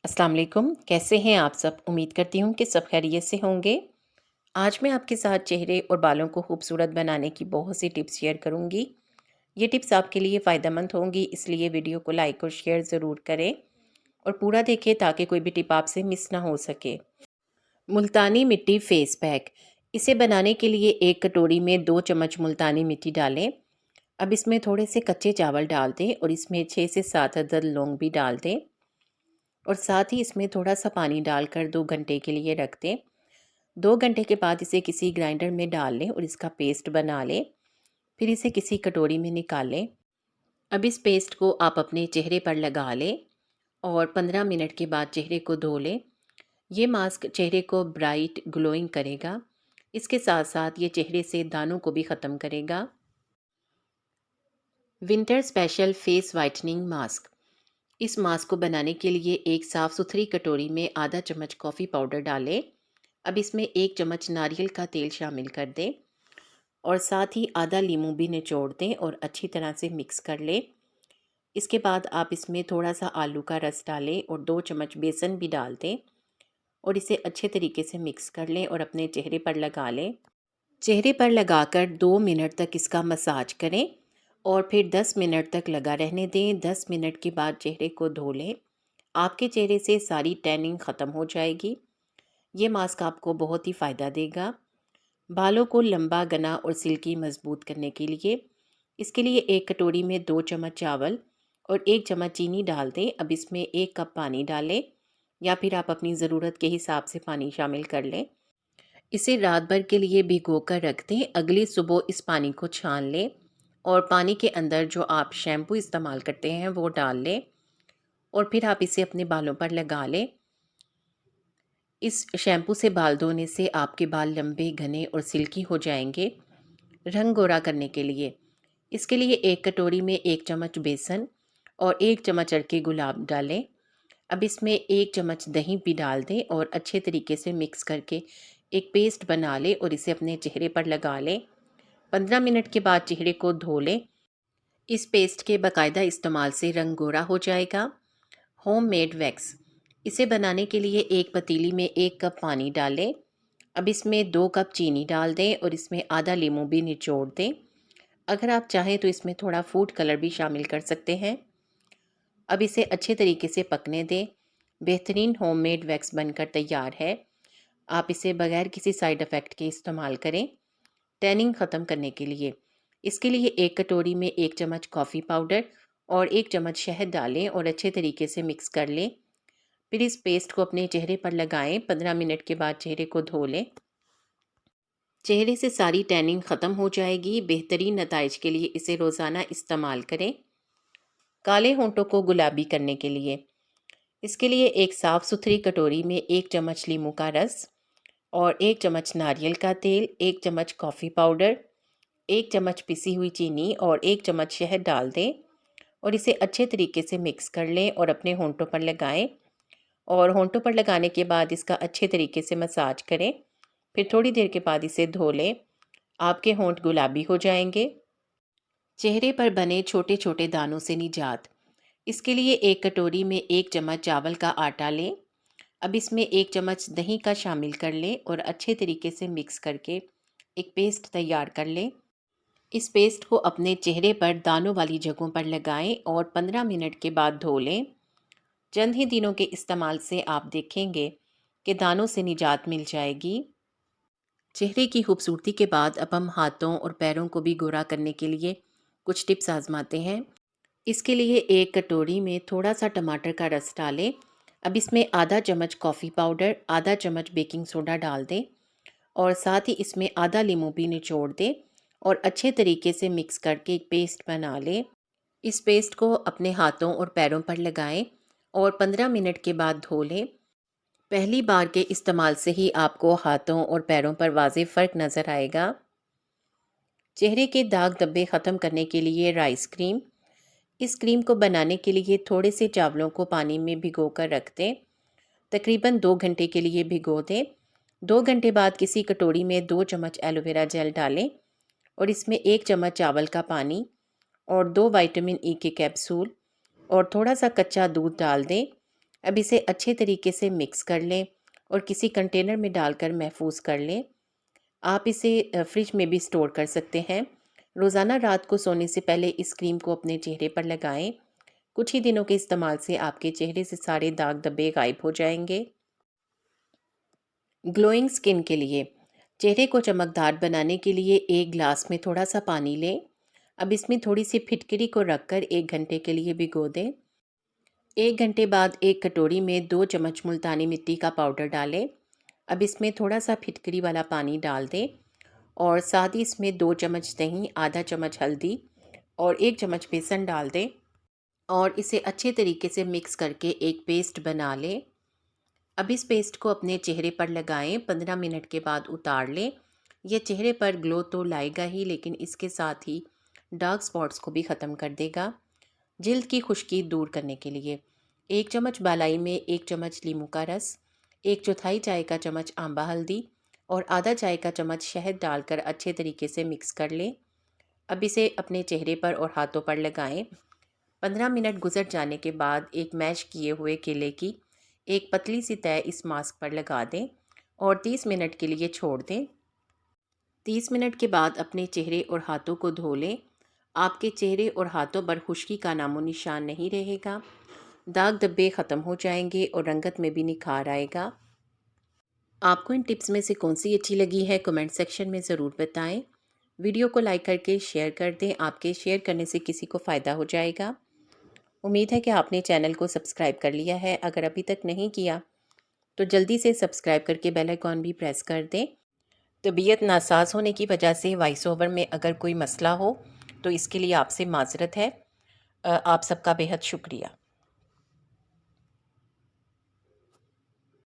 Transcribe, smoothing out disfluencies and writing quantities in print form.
अस्सलाम वालेकुम। कैसे हैं आप सब? उम्मीद करती हूँ कि सब खैरियत से होंगे। आज मैं आपके साथ चेहरे और बालों को खूबसूरत बनाने की बहुत सी टिप्स शेयर करूँगी। ये टिप्स आपके लिए फ़ायदेमंद होंगी, इसलिए वीडियो को लाइक और शेयर ज़रूर करें और पूरा देखें ताकि कोई भी टिप आपसे मिस ना हो सके। मुल्तानी मिट्टी फेस पैक। इसे बनाने के लिए एक कटोरी में 2 चम्मच मुल्तानी मिट्टी डालें। अब इसमें थोड़े से कच्चे चावल डाल दें और इसमें 6 से 7 अदद लौंग भी डाल दें और साथ ही इसमें थोड़ा सा पानी डालकर 2 घंटे के लिए रख दें। 2 घंटे के बाद इसे किसी ग्राइंडर में डाल लें और इसका पेस्ट बना लें। फिर इसे किसी कटोरी में निकाल लें। अब इस पेस्ट को आप अपने चेहरे पर लगा लें और 15 मिनट के बाद चेहरे को धो लें। ये मास्क चेहरे को ब्राइट ग्लोइंग करेगा। इसके साथ साथ ये चेहरे से दानों को भी ख़त्म करेगा। Winter special face whitening mask. इस मास्क को बनाने के लिए एक साफ़ सुथरी कटोरी में आधा चम्मच कॉफ़ी पाउडर डालें। अब इसमें 1 चम्मच नारियल का तेल शामिल कर दें और साथ ही आधा लीमू भी निचोड़ दें और अच्छी तरह से मिक्स कर लें। इसके बाद आप इसमें थोड़ा सा आलू का रस डालें और 2 चम्मच बेसन भी डाल दें और इसे अच्छे तरीके से मिक्स कर लें और अपने चेहरे पर लगा लें। चेहरे पर लगाकर 2 मिनट तक इसका मसाज करें और फिर 10 मिनट तक लगा रहने दें। 10 मिनट के बाद चेहरे को धो लें। आपके चेहरे से सारी टैनिंग ख़त्म हो जाएगी। ये मास्क आपको बहुत ही फ़ायदा देगा। बालों को लंबा, घना और सिल्की मजबूत करने के लिए इसके लिए एक कटोरी में 2 चम्मच चावल और 1 चम्मच चीनी डाल दें। अब इसमें 1 कप पानी डालें या फिर आप अपनी ज़रूरत के हिसाब से पानी शामिल कर लें। इसे रात भर के लिए भिगो कर रख दें। अगली सुबह इस पानी को छान लें और पानी के अंदर जो आप शैम्पू इस्तेमाल करते हैं वो डाल लें और फिर आप इसे अपने बालों पर लगा लें। इस शैम्पू से बाल धोने से आपके बाल लंबे, घने और सिल्की हो जाएंगे। रंग गोरा करने के लिए इसके लिए एक कटोरी में 1 चम्मच बेसन और 1 चम्मच अड़के गुलाब डालें। अब इसमें 1 चम्मच दही भी डाल दें और अच्छे तरीके से मिक्स करके एक पेस्ट बना लें और इसे अपने चेहरे पर लगा लें। 15 मिनट के बाद चेहरे को धो लें। इस पेस्ट के बाकायदा इस्तेमाल से रंग गोरा हो जाएगा। Homemade wax. इसे बनाने के लिए एक पतीली में 1 कप पानी डालें। अब इसमें 2 कप चीनी डाल दें और इसमें आधा लीमू भी निचोड़ दें। अगर आप चाहें तो इसमें थोड़ा फूड कलर भी शामिल कर सकते हैं। अब इसे अच्छे तरीके से पकने दें। बेहतरीन होममेड वैक्स बनकर तैयार है। आप इसे बगैर किसी साइड इफ़ेक्ट के इस्तेमाल करें टैनिंग ख़त्म करने के लिए। इसके लिए एक कटोरी में 1 चम्मच कॉफ़ी पाउडर और 1 चम्मच शहद डालें और अच्छे तरीके से मिक्स कर लें। फिर इस पेस्ट को अपने चेहरे पर लगाएं। 15 मिनट के बाद चेहरे को धो लें। चेहरे से सारी टैनिंग ख़त्म हो जाएगी। बेहतरीन नताइज के लिए इसे रोज़ाना इस्तेमाल करें। काले होंठों को गुलाबी करने के लिए इसके लिए एक साफ़ सुथरी कटोरी में 1 चम्मच लीमू का रस और 1 चम्मच नारियल का तेल, 1 चम्मच कॉफ़ी पाउडर, 1 चम्मच पिसी हुई चीनी और 1 चम्मच शहद डाल दें और इसे अच्छे तरीके से मिक्स कर लें और अपने होंठों पर लगाएं और होंठों पर लगाने के बाद इसका अच्छे तरीके से मसाज करें। फिर थोड़ी देर के बाद इसे धो लें। आपके होंठ गुलाबी हो जाएंगे। चेहरे पर बने छोटे छोटे दानों से निजात। इसके लिए एक कटोरी में 1 चम्मच चावल का आटा लें। अब इसमें 1 चम्मच दही का शामिल कर लें और अच्छे तरीके से मिक्स करके एक पेस्ट तैयार कर लें। इस पेस्ट को अपने चेहरे पर दानों वाली जगहों पर लगाएं और 15 मिनट के बाद धो लें। चंद ही दिनों के इस्तेमाल से आप देखेंगे कि दानों से निजात मिल जाएगी। चेहरे की खूबसूरती के बाद अब हम हाथों और पैरों को भी गोरा करने के लिए कुछ टिप्स आजमाते हैं। इसके लिए एक कटोरी में थोड़ा सा टमाटर का रस डालें। अब इसमें आधा चम्मच कॉफ़ी पाउडर, आधा चम्मच बेकिंग सोडा डाल दें और साथ ही इसमें आधा लीमू भी निचोड़ दें और अच्छे तरीके से मिक्स करके एक पेस्ट बना लें। इस पेस्ट को अपने हाथों और पैरों पर लगाएं और 15 मिनट के बाद धो लें। पहली बार के इस्तेमाल से ही आपको हाथों और पैरों पर वाज़ेह फ़र्क नज़र आएगा। चेहरे के दाग धब्बे ख़त्म करने के लिए राइस क्रीम। इस क्रीम को बनाने के लिए थोड़े से चावलों को पानी में भिगो कर रख दें। तकरीबन 2 घंटे के लिए भिगो दें। 2 घंटे बाद किसी कटोरी में 2 चम्मच एलोवेरा जेल डालें और इसमें 1 चम्मच चावल का पानी और 2 विटामिन ई के कैप्सूल और थोड़ा सा कच्चा दूध डाल दें। अब इसे अच्छे तरीके से मिक्स कर लें और किसी कंटेनर में डालकर महफूज कर लें। आप इसे फ्रिज में भी स्टोर कर सकते हैं। रोज़ाना रात को सोने से पहले इस क्रीम को अपने चेहरे पर लगाएं। कुछ ही दिनों के इस्तेमाल से आपके चेहरे से सारे दाग धब्बे गायब हो जाएंगे। ग्लोइंग स्किन के लिए चेहरे को चमकदार बनाने के लिए एक ग्लास में थोड़ा सा पानी लें। अब इसमें थोड़ी सी फिटकरी को रखकर 1 घंटे के लिए भिगो दें। 1 घंटे बाद एक कटोरी में 2 चम्मच मुल्तानी मिट्टी का पाउडर डालें। अब इसमें थोड़ा सा फिटकरी वाला पानी डाल दें और साथ ही इसमें 2 चम्मच दही, आधा चम्मच हल्दी और 1 चम्मच बेसन डाल दें और इसे अच्छे तरीके से मिक्स करके एक पेस्ट बना लें। अब इस पेस्ट को अपने चेहरे पर लगाएं। 15 मिनट के बाद उतार लें। यह चेहरे पर ग्लो तो लाएगा ही, लेकिन इसके साथ ही डार्क स्पॉट्स को भी ख़त्म कर देगा। जिल्द की खुश्की दूर करने के लिए 1 चम्मच बालाई में 1 चम्मच नींबू का रस, 1/4 चाय का चम्मच आंबा हल्दी और आधा चाय का चम्मच शहद डालकर अच्छे तरीके से मिक्स कर लें। अब इसे अपने चेहरे पर और हाथों पर लगाएं। 15 मिनट गुजर जाने के बाद एक मैश किए हुए केले की एक पतली सी तह इस मास्क पर लगा दें और 30 मिनट के लिए छोड़ दें। 30 मिनट के बाद अपने चेहरे और हाथों को धो लें। आपके चेहरे और हाथों पर खुश्की का नामो निशान नहीं रहेगा। दाग धब्बे ख़त्म हो जाएंगे और रंगत में भी निखार आएगा। आपको इन टिप्स में से कौन सी अच्छी लगी है, कमेंट सेक्शन में ज़रूर बताएं। वीडियो को लाइक करके शेयर कर दें। आपके शेयर करने से किसी को फ़ायदा हो जाएगा। उम्मीद है कि आपने चैनल को सब्सक्राइब कर लिया है। अगर अभी तक नहीं किया तो जल्दी से सब्सक्राइब करके बेल आइकॉन भी प्रेस कर दें। तबीयत नासाज होने की वजह से वॉइस ओवर में अगर कोई मसला हो तो इसके लिए आपसे माज़रत है। आप सबका बेहद शुक्रिया।